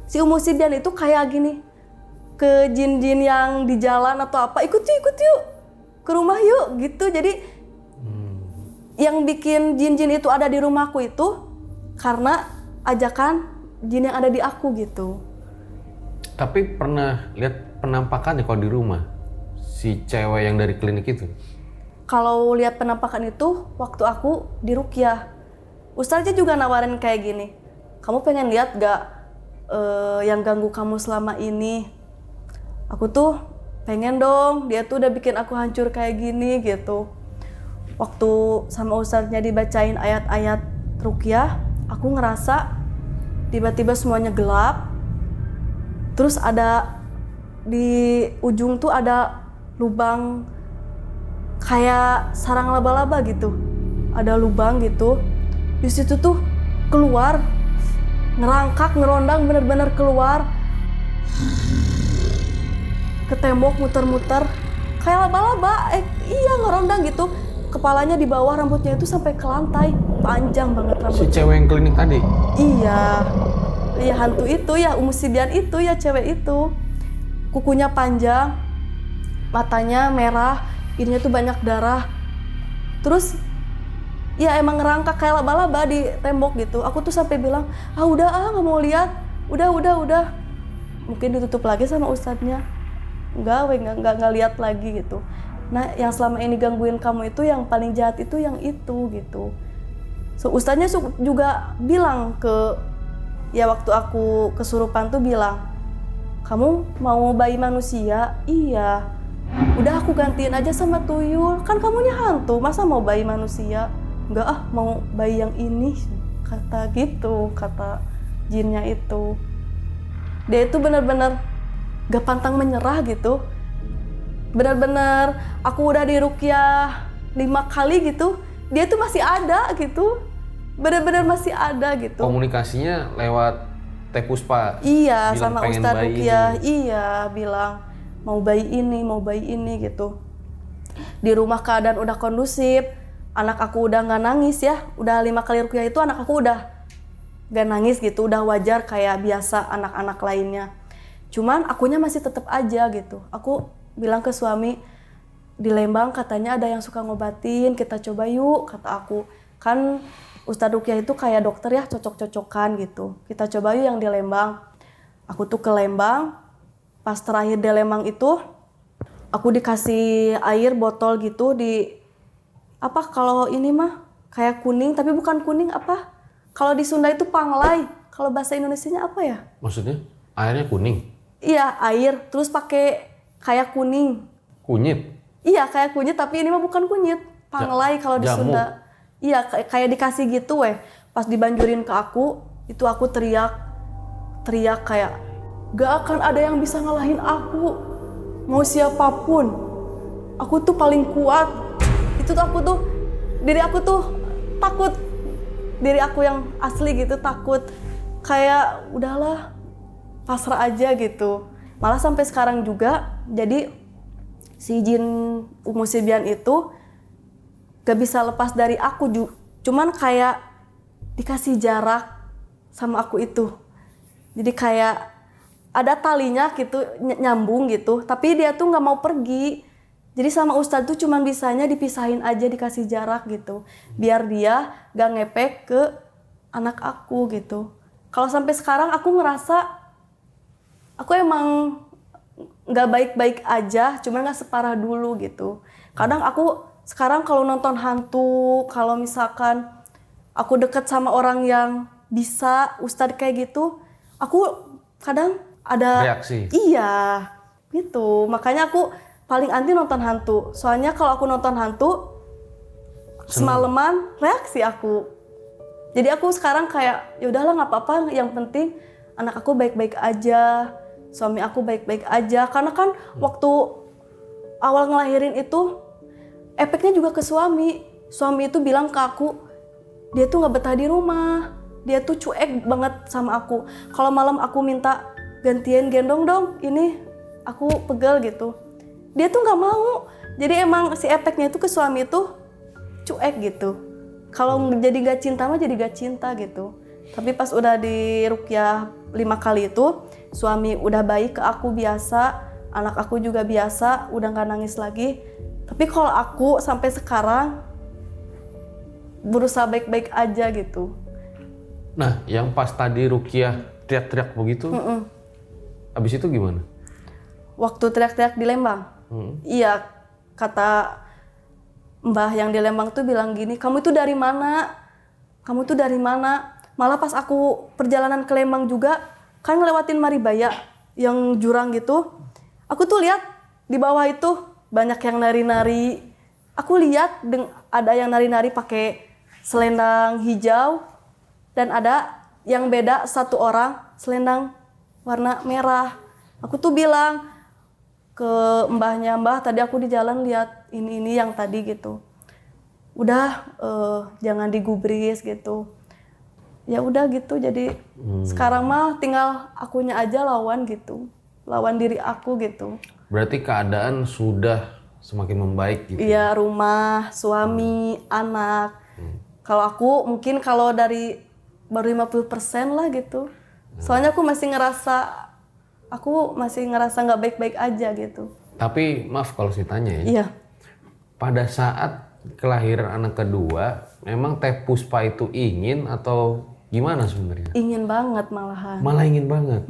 Si Umu Sibian itu kayak gini, ke jin-jin yang di jalan atau apa, ikut yuk, ke rumah yuk gitu. Jadi yang bikin jin-jin itu ada di rumahku itu karena ajakan jin yang ada di aku gitu. Tapi pernah lihat penampakannya kalau di rumah si cewek yang dari klinik itu? Kalau lihat penampakan itu waktu aku di Ruqyah, ustaznya juga nawarin kayak gini, kamu pengen lihat gak yang ganggu kamu selama ini? Aku tuh pengen dong, dia tuh udah bikin aku hancur kayak gini gitu. Waktu sama ustaznya dibacain ayat-ayat Ruqyah, aku ngerasa tiba-tiba semuanya gelap. Terus ada di ujung tuh ada lubang kayak sarang laba-laba gitu. Ada lubang gitu. Di situ tuh keluar, ngerangkak, ngerondang, bener-bener keluar ke tembok, muter-muter kayak laba-laba. Iya, ngerondang gitu. Kepalanya di bawah, rambutnya itu sampai ke lantai, panjang banget rambutnya. Si cewek yang klinik tadi? Iya, iya hantu itu ya, Umu Sibian itu ya, cewek itu. Kukunya panjang, matanya merah, ininya tuh banyak darah. Terus ya emang ngerangkak kayak laba-laba di tembok gitu. Aku tuh sampai bilang, udah nggak mau lihat, udah. Mungkin ditutup lagi sama ustadznya. Nggak lihat lagi gitu. Nah, yang selama ini gangguin kamu itu yang paling jahat itu yang itu gitu. So, ustadznya juga bilang ya waktu aku kesurupan tuh bilang, kamu mau bayi manusia? Iya. Udah aku gantiin aja sama tuyul, kan kamunya hantu, masa mau bayi manusia? enggak ah mau bayi yang ini, kata gitu, kata jinnya itu. Dia itu benar-benar gak pantang menyerah gitu. Benar-benar aku udah diruqyah 5 kali gitu, dia tuh masih ada gitu. Benar-benar masih ada gitu. Komunikasinya lewat Teh Puspa. Iya, bilang sama pengen Ustadz bayi Ruqyah. ini. Iya, bilang mau bayi ini gitu. Di rumah keadaan udah kondusif, anak aku udah nggak nangis ya. Udah 5 kali ruqyah itu anak aku udah nggak nangis gitu, udah wajar kayak biasa anak-anak lainnya. Cuman akunya masih tetap aja gitu. Aku bilang ke suami, di Lembang katanya ada yang suka ngobatin, kita coba yuk, kata aku. Kan Ustadz Ruqyah itu kayak dokter ya, cocok-cocokan gitu. Kita coba yuk yang di Lembang. Aku tuh ke Lembang, pas terakhir di Lembang itu, aku dikasih air botol gitu di, apa kalau ini mah, kayak kuning, tapi bukan kuning apa? Kalau di Sunda itu panglai, kalau bahasa Indonesianya apa ya? Maksudnya airnya kuning? Iya, air, terus pakai kayak kuning. Kunyit? Iya, kayak kunyit, tapi ini mah bukan kunyit. Panglai kalau di jamu. Sunda. Iya, kayak dikasih gitu weh. Pas dibanjurin ke aku, itu aku teriak kayak, gak akan ada yang bisa ngalahin aku. Mau siapapun. Aku tuh paling kuat. Itu tuh aku tuh, diri aku tuh takut. Diri aku yang asli gitu takut. Kayak udahlah, pasrah aja gitu. Malah sampai sekarang juga, jadi si jin Umu Sibian itu gak bisa lepas dari aku, cuman kayak dikasih jarak sama aku itu. Jadi kayak ada talinya gitu, nyambung gitu, tapi dia tuh gak mau pergi. Jadi sama Ustadz tuh cuman bisanya dipisahin aja, dikasih jarak gitu, biar dia gak ngepek ke anak aku gitu. Kalau sampai sekarang aku ngerasa aku emang nggak baik-baik aja, cuman nggak separah dulu gitu. Kadang aku sekarang kalau nonton hantu, kalau misalkan aku deket sama orang yang bisa Ustadz kayak gitu, aku kadang ada reaksi. Iya, gitu. Makanya aku paling anti nonton hantu. Soalnya kalau aku nonton hantu, semalaman reaksi aku. Jadi aku sekarang kayak ya udahlah nggak apa-apa, yang penting anak aku baik-baik aja. Suami aku baik-baik aja, karena kan waktu awal ngelahirin itu efeknya juga ke suami. Suami itu bilang ke aku, dia tuh nggak betah di rumah, dia tuh cuek banget sama aku. Kalau malam aku minta gantian gendong dong, ini aku pegel gitu, dia tuh nggak mau. Jadi emang si efeknya itu ke suami itu cuek gitu. Kalau jadi nggak cinta mah jadi nggak cinta gitu. Tapi pas udah di ruqyah 5 kali itu, suami udah baik ke aku biasa, anak aku juga biasa, udah gak nangis lagi. Tapi kalau aku sampai sekarang berusaha baik-baik aja gitu. Nah, yang pas tadi ruqyah teriak-teriak begitu, abis itu gimana? Waktu teriak-teriak di Lembang, iya, kata mbah yang di Lembang tuh bilang gini, kamu itu dari mana? Kamu tuh dari mana? Malah pas aku perjalanan ke Lembang juga, kan ngelewatin Maribaya yang jurang gitu, aku tuh lihat di bawah itu banyak yang nari-nari. Aku lihat ada yang nari-nari pakai selendang hijau, dan ada yang beda satu orang selendang warna merah. Aku tuh bilang ke mbahnya, mbah tadi aku di jalan lihat ini yang tadi gitu. Udah jangan digubris gitu. Ya udah gitu, jadi sekarang mah tinggal akunya aja lawan gitu, lawan diri aku gitu. Berarti keadaan sudah semakin membaik gitu? Iya, rumah, suami, anak. Kalau aku mungkin kalau dari baru 50% lah gitu. Soalnya aku masih ngerasa nggak baik-baik aja gitu. Tapi maaf kalau saya tanya ya. Iya. Pada saat kelahiran anak kedua, memang Teh Puspa itu ingin atau gimana sebenarnya? Ingin banget malahan. Malah ingin banget?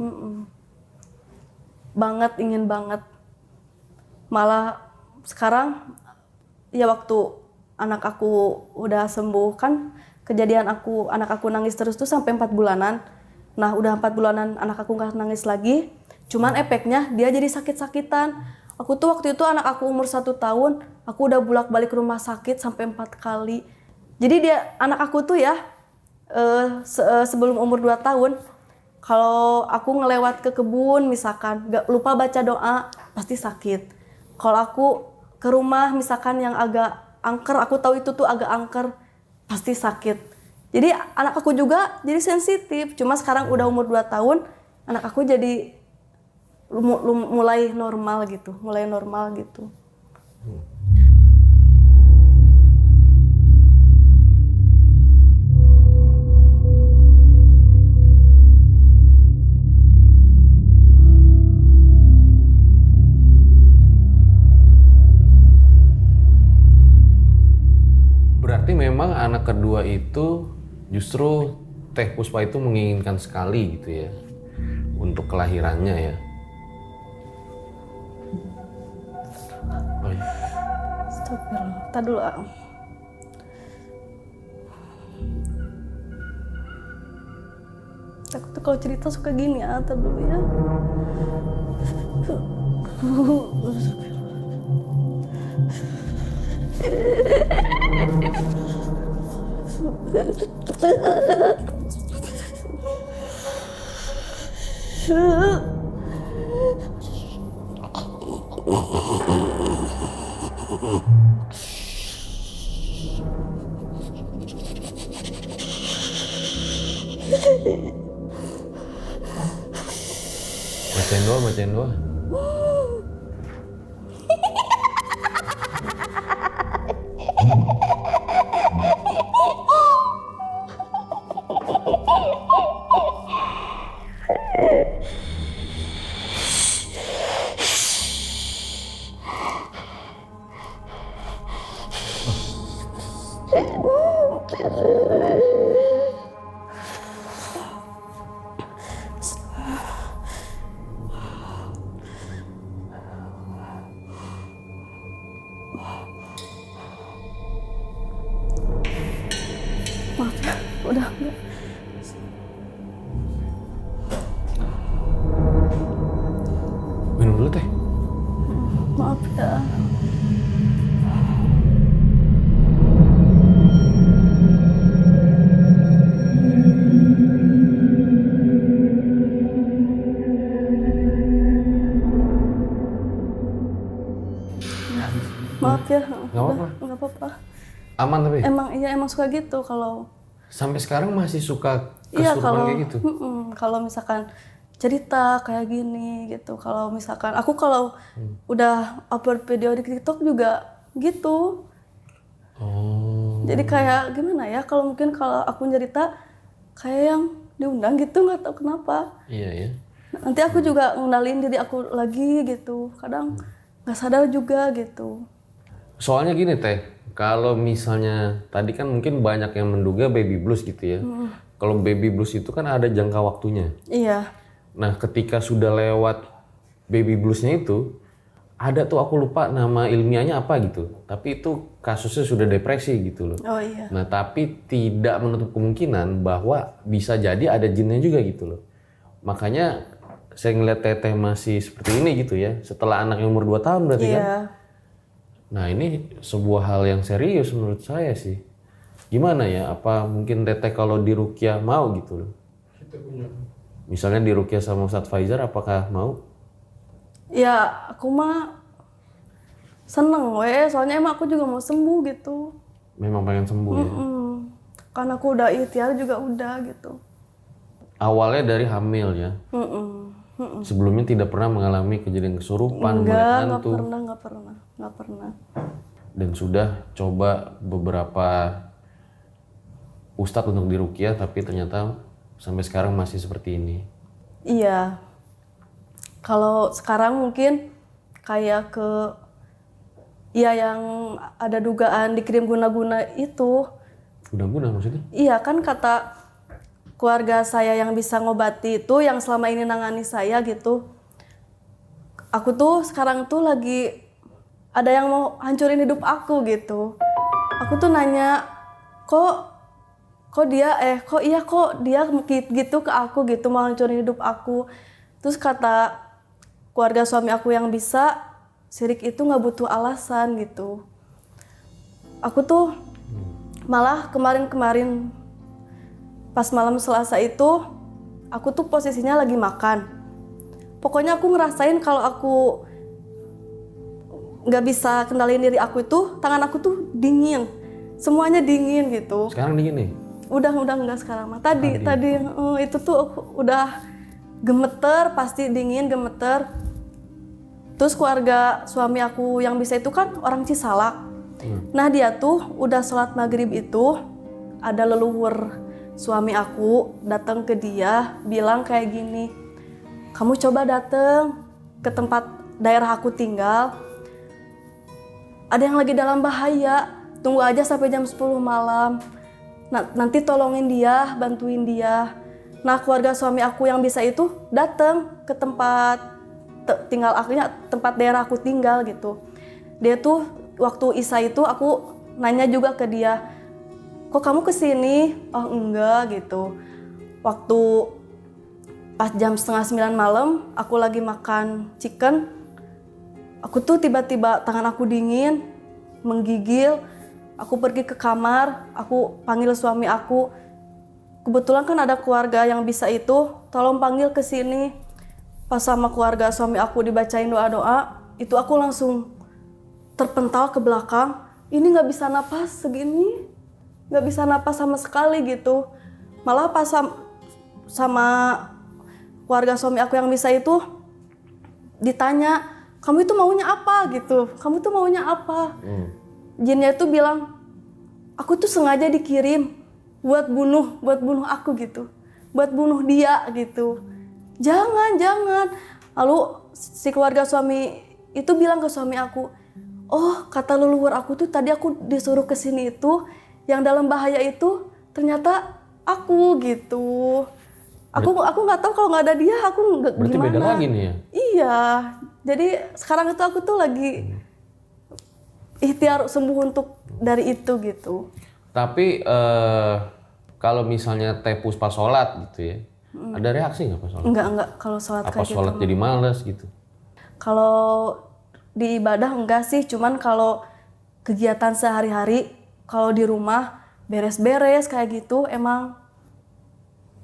Banget, ingin banget. Malah sekarang, ya waktu anak aku udah sembuh, kan kejadian anak aku nangis terus tuh sampai 4 bulanan. Nah udah 4 bulanan anak aku nggak nangis lagi, cuman efeknya dia jadi sakit-sakitan. Aku tuh waktu itu anak aku umur 1 tahun, aku udah bolak-balik rumah sakit sampai 4 kali. Jadi anak aku tuh ya sebelum umur 2 tahun, kalau aku ngelewat ke kebun misalkan gak lupa baca doa pasti sakit. Kalau aku ke rumah misalkan yang agak angker, aku tahu itu tuh agak angker, pasti sakit. Jadi anak aku juga jadi sensitif. Cuma sekarang udah umur 2 tahun, anak aku jadi mulai normal gitu. Berarti memang anak kedua itu justru Teh Puspa itu menginginkan sekali gitu ya untuk kelahirannya ya. Oh, iya. Astagfirullah. Tadi dulu. Aku tuh kalau cerita suka gini ya, tadi dulu ya. Bacain doa. Maaf ya, udah enggak. Minum dulu Teh. Maaf ya. Maaf ya. Nggak apa-apa. Nggak apa-apa. Aman tapi? Emang suka gitu kalau. Sampai sekarang masih suka Iya kesurupan kalau kayak gitu? kalau misalkan cerita kayak gini gitu. Kalau misalkan aku kalau udah upload video di TikTok juga gitu. Oh. Jadi kayak gimana ya, kalau mungkin kalau aku cerita kayak yang diundang gitu, nggak tahu kenapa. Iya ya. Nanti aku juga ngendalin diri aku lagi gitu. Kadang nggak sadar juga gitu. Soalnya gini Teh, kalau misalnya tadi kan mungkin banyak yang menduga baby blues gitu ya. Kalau baby blues itu kan ada jangka waktunya. Iya. Nah ketika sudah lewat baby bluesnya itu, ada tuh aku lupa nama ilmiahnya apa gitu. Tapi itu kasusnya sudah depresi gitu loh. Oh iya. Nah tapi tidak menutup kemungkinan bahwa bisa jadi ada jinnya juga gitu loh. Makanya saya ngeliat Teteh masih seperti ini gitu ya. Setelah anaknya umur 2 tahun berarti kan. Iya. Nah ini sebuah hal yang serius menurut saya sih. Gimana ya? Apa mungkin Teteh kalau diruqyah mau gitu loh? Misalnya diruqyah sama Ustadz Faizar, apakah mau? Ya aku mah seneng soalnya emang aku juga mau sembuh gitu. Memang pengen sembuh ya? Karena aku udah ikhtiar juga udah gitu. Awalnya dari hamil ya? Sebelumnya tidak pernah mengalami kejadian kesurupan, melihat hantu? Nggak pernah. Dan sudah coba beberapa ustadz untuk diruqyah, tapi ternyata sampai sekarang masih seperti ini. Iya. Kalau sekarang mungkin kayak ya yang ada dugaan dikirim guna-guna itu. Guna-guna maksudnya? Iya kan kata keluarga saya yang bisa ngobati itu, yang selama ini nangani saya gitu. Aku tuh sekarang tuh lagi ada yang mau hancurin hidup aku gitu. Aku tuh nanya, kok dia gitu ke aku gitu, mau hancurin hidup aku. Terus kata keluarga suami aku yang bisa, sirik itu nggak butuh alasan gitu. Aku tuh Malah kemarin-kemarin pas malam Selasa itu aku tuh posisinya lagi makan. Pokoknya aku ngerasain kalau aku nggak bisa kendaliin diri aku itu, tangan aku tuh dingin. Semuanya dingin gitu. Sekarang dingin nih? Udah enggak sekarang mah. Tadi itu tuh aku udah gemeter, pasti dingin, gemeter. Terus keluarga suami aku yang bisa itu kan orang Cisalak. Nah dia tuh udah sholat maghrib itu, ada leluhur suami aku datang ke dia bilang kayak gini, kamu coba datang ke tempat daerah aku tinggal, ada yang lagi dalam bahaya, tunggu aja sampai jam 10 malam. Nanti tolongin dia, bantuin dia. Nah keluarga suami aku yang bisa itu datang ke tempat tinggal akunya, tempat daerah aku tinggal gitu. Dia tuh waktu Isya itu aku nanya juga ke dia, kok kamu kesini? Oh enggak gitu. Waktu pas jam 8:30 malam aku lagi makan chicken, aku tuh tiba-tiba tangan aku dingin, menggigil. Aku pergi ke kamar, aku panggil suami aku. Kebetulan kan ada keluarga yang bisa itu, tolong panggil ke sini. Pas sama keluarga suami aku dibacain doa-doa, itu aku langsung terpental ke belakang. Ini nggak bisa napas segini, nggak bisa napas sama sekali gitu. Malah pas sama keluarga suami aku yang bisa itu ditanya, kamu itu maunya apa gitu? Kamu itu maunya apa? Jinnya itu bilang, aku tuh sengaja dikirim buat bunuh aku gitu, buat bunuh dia gitu. Jangan. Lalu si keluarga suami itu bilang ke suami aku, oh kata leluhur aku tuh tadi aku disuruh kesini itu, yang dalam bahaya itu ternyata aku gitu. Aku nggak tahu kalau nggak ada dia aku nggak gimana. Berarti beda lagi nih ya? Iya, jadi sekarang itu aku tuh lagi ikhtiar sembuh untuk dari itu gitu. Tapi kalau misalnya Teh Puspa sholat gitu ya, ada reaksi nggak pas sholat? Enggak kalau sholat apa kayak gitu. Apa sholat jadi males gitu? Kalau di ibadah enggak sih, cuman kalau kegiatan sehari-hari, kalau di rumah beres-beres kayak gitu emang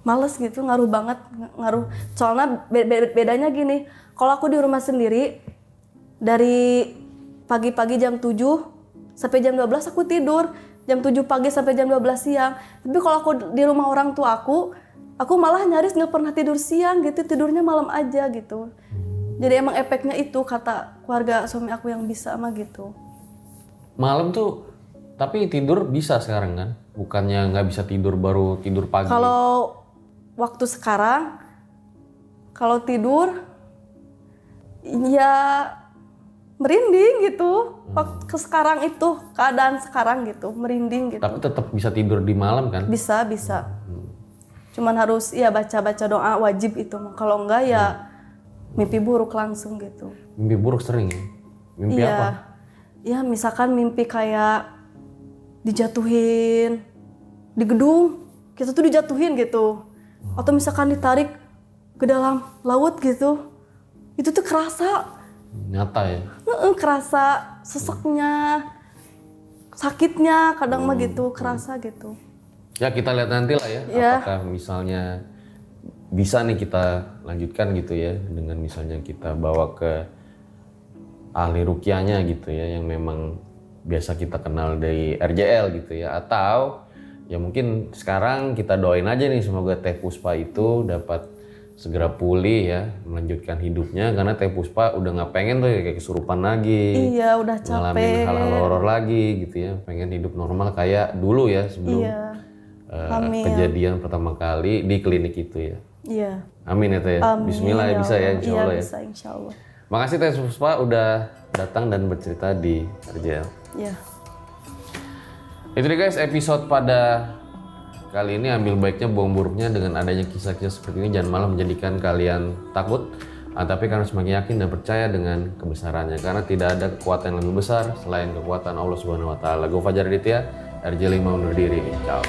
males gitu, ngaruh banget, ngaruh. Soalnya bedanya gini, kalau aku di rumah sendiri dari pagi-pagi jam 7 sampai jam 12 aku tidur, jam 7 pagi sampai jam 12 siang. Tapi kalau aku di rumah orang tua aku malah nyaris nggak pernah tidur siang gitu, tidurnya malam aja gitu. Jadi emang efeknya itu kata keluarga suami aku yang bisa mah gitu. Malam tuh, tapi tidur bisa sekarang kan? Bukannya nggak bisa tidur baru tidur pagi? Kalau waktu sekarang, kalau tidur, ya merinding gitu. Waktu sekarang itu, keadaan sekarang gitu, merinding gitu. Tapi tetap bisa tidur di malam kan? Bisa. Cuman harus ya baca-baca doa wajib itu. Kalau enggak ya mimpi buruk langsung gitu. Mimpi buruk sering ya? Mimpi iya. apa? Ya misalkan mimpi kayak dijatuhin di gedung, kita tuh dijatuhin gitu. Atau misalkan ditarik ke dalam laut gitu. Itu tuh kerasa. Nyata ya? Kerasa seseknya, sakitnya kadang mah gitu, kerasa gitu. Ya kita lihat nanti lah ya, apakah misalnya bisa nih kita lanjutkan gitu ya, dengan misalnya kita bawa ke ahli ruqyahnya gitu ya, yang memang biasa kita kenal dari RJL gitu ya, atau ya mungkin sekarang kita doain aja nih semoga Teh Puspa itu dapat segera pulih ya, melanjutkan hidupnya, karena Teh Puspa udah nggak pengen tuh kayak kesurupan lagi. Iya, udah capek. Ngalamin hal-hal horor lagi gitu ya, pengen hidup normal kayak dulu ya sebelum kejadian pertama kali di klinik itu ya. Iya. Amin ya Teh. Bismillah ya, bisa ya insya Allah ya. Bisa insya Allah. Makasih Teh Puspa udah datang dan bercerita di RJL. Iya. Itu dia guys, episode pada kali ini. Ambil baiknya, buang buruknya. Dengan adanya kisah-kisah seperti ini jangan malah menjadikan kalian takut, tapi karena semakin yakin dan percaya dengan kebesarannya, karena tidak ada kekuatan yang lebih besar selain kekuatan Allah Subhanahu wa taala. Gue Fajar Aditya, RJ5 undur diri. Ciao.